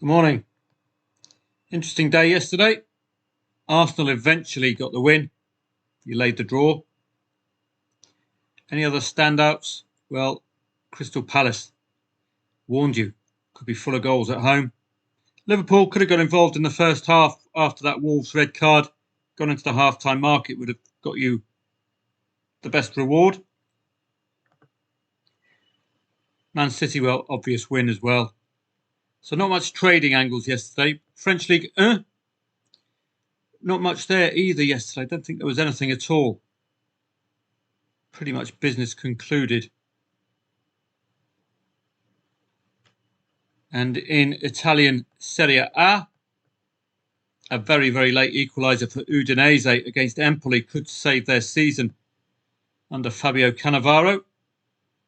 Good morning. Interesting day yesterday. Arsenal eventually got the win. You laid the draw. Any other standouts? Well, Crystal Palace warned you. Could be full of goals at home. Liverpool could have got involved in the first half after that Wolves red card. Gone into the half-time market would have got you the best reward. Man City, well, obvious win as well. So not much trading angles yesterday. French League 1. Not much there either yesterday. I don't think there was anything at all. Pretty much business concluded. And in Italian Serie A, a very, very late equaliser for Udinese against Empoli could save their season under Fabio Cannavaro.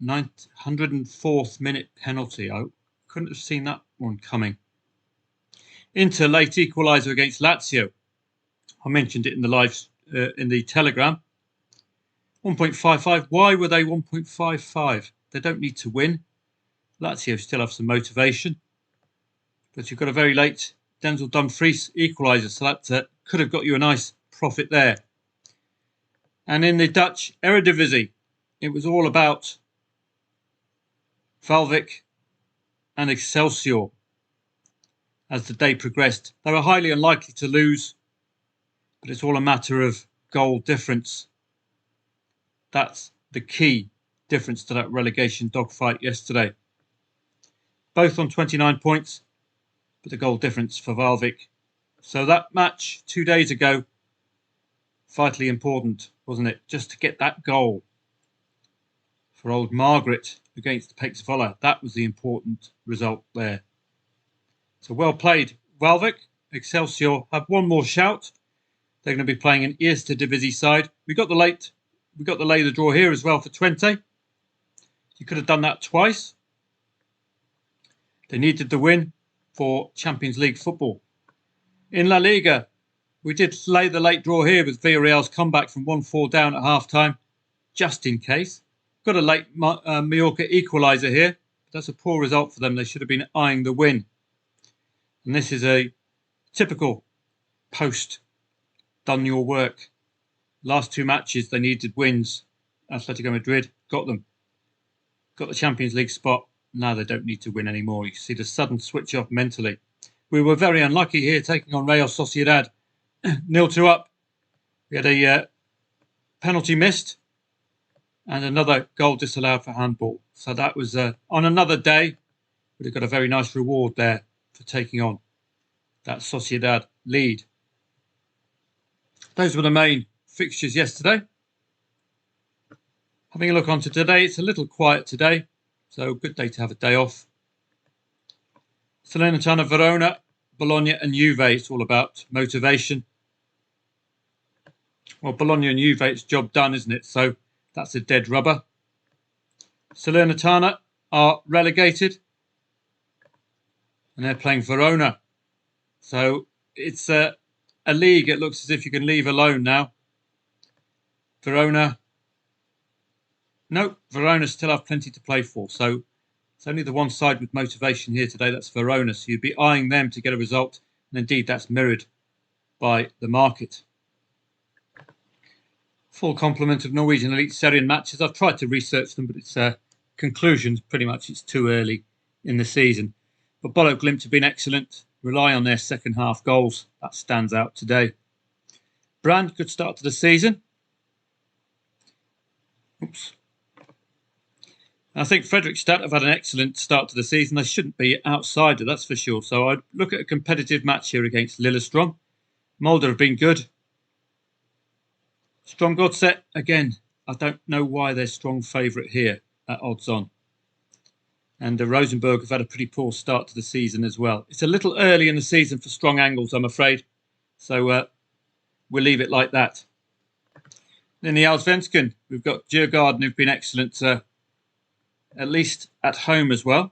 104th minute penalty. I couldn't have seen that one coming. Inter late equaliser against Lazio. I mentioned it in the live in the Telegram. 1.55. Why were they 1.55? They don't need to win. Lazio still have some motivation. But you've got a very late Denzel Dumfries equaliser, so that could have got you a nice profit there. And in the Dutch Eredivisie, it was all about Valvik and Excelsior as the day progressed. They were highly unlikely to lose, but it's all a matter of goal difference. That's the key difference to that relegation dogfight yesterday. Both on 29 points, but the goal difference for Valvik. So that match 2 days ago, vitally important, wasn't it? Just to get that goal for old Margaret against Paix Voller. That was the important result there. So well played, Valvik. Excelsior have one more shout. They're going to be playing an Eerste Divisie side. We got the lay the draw here as well for Twente. You could have done that twice. They needed the win for Champions League football. In La Liga, we did lay the late draw here with Villarreal's comeback from 1-4 down at half-time, just in case. Got a late Mallorca equaliser here. That's a poor result for them. They should have been eyeing the win. And this is a typical post done your work. Last two matches, they needed wins. Atletico Madrid got them. Got the Champions League spot. Now they don't need to win anymore. You can see the sudden switch off mentally. We were very unlucky here taking on Real Sociedad. 0-2 up. We had a penalty missed and another goal disallowed for handball. So that was on another day. We'd have got a very nice reward there for taking on that Sociedad lead. Those were the main fixtures yesterday. Having a look on to today, it's a little quiet today, so good day to have a day off. Salernitana, Verona, Bologna and Juve, it's all about motivation. Well, Bologna and Juve, it's job done, isn't it? So that's a dead rubber. Salernitana are relegated and they're playing Verona. So it's a league, it looks as if you can leave alone now. Verona still have plenty to play for. So it's only the one side with motivation here today. That's Verona. So you'd be eyeing them to get a result. And indeed, that's mirrored by the market. Full complement of Norwegian Elite Serie matches. I've tried to research them, but it's conclusions. Pretty much it's too early in the season. But Bolo Glimt have been excellent. Rely on their second half goals. That stands out today. Brand, good start to the season. Oops. I think Fredrikstad have had an excellent start to the season. They shouldn't be outsider, that's for sure. So I'd look at a competitive match here against Lillestrøm. Molde have been good. Strong Godset, again, I don't know why they're strong favourite here at odds on. And Rosenborg have had a pretty poor start to the season as well. It's a little early in the season for strong angles, I'm afraid. So we'll leave it like that. In the Allsvenskan, we've got Djurgården who've been excellent, at least at home as well.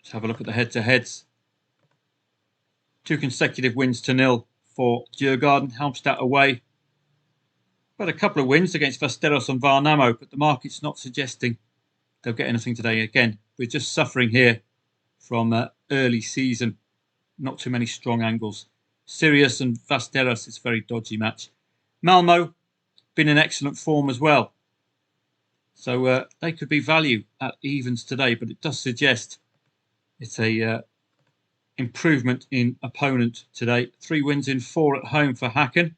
Let's have a look at the head-to-heads. 2 consecutive wins to 0 for Djurgården. Halmstad away. But a couple of wins against Västerås and Värnamo, but the market's not suggesting they'll get anything today. Again, we're just suffering here from early season. Not too many strong angles. Sirius and Vasteras, it's a very dodgy match. Malmo, been in excellent form as well. So they could be value at evens today, but it does suggest it's a improvement in opponent today. 3 wins in 4 at home for Häcken.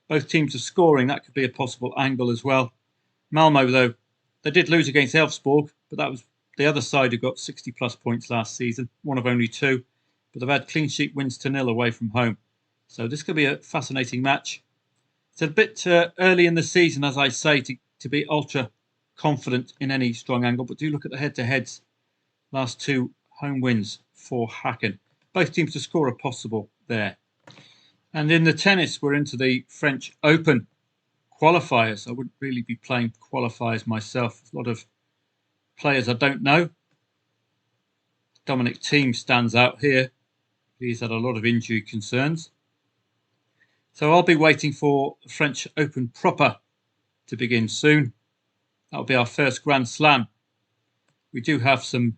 Both teams are scoring. That could be a possible angle as well. Malmo, though, they did lose against Elfsborg, but that was the other side who got 60-plus points last season, one of only 2. But they've had clean sheet wins to 0 away from home. So this could be a fascinating match. It's a bit early in the season, as I say, to be ultra confident in any strong angle, but do look at the head-to-heads. Last 2 home wins for Häcken. Both teams to score are possible there. And in the tennis, we're into the French Open qualifiers. I wouldn't really be playing qualifiers myself. A lot of players I don't know. Dominic Thiem stands out here. He's had a lot of injury concerns. So I'll be waiting for the French Open proper to begin soon. That'll be our first Grand Slam. We do have some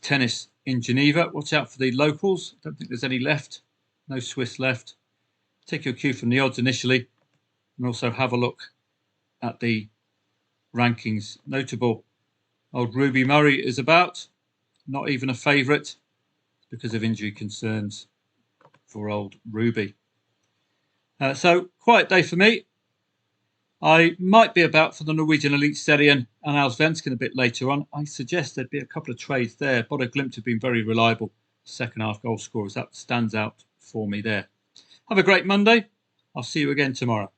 tennis in Geneva. Watch out for the locals. Don't think there's any left. No Swiss left. Take your cue from the odds initially and also have a look at the rankings. Notable, old Ruby Murray is about. Not even a favourite because of injury concerns for old Ruby. So, quiet day for me. I might be about for the Norwegian Elite Serien and Allsvenskan a bit later on. I suggest there'd be a couple of trades there. Bodo Glimt have been very reliable second half goal scorers. That stands out for me there. Have a great Monday. I'll see you again tomorrow.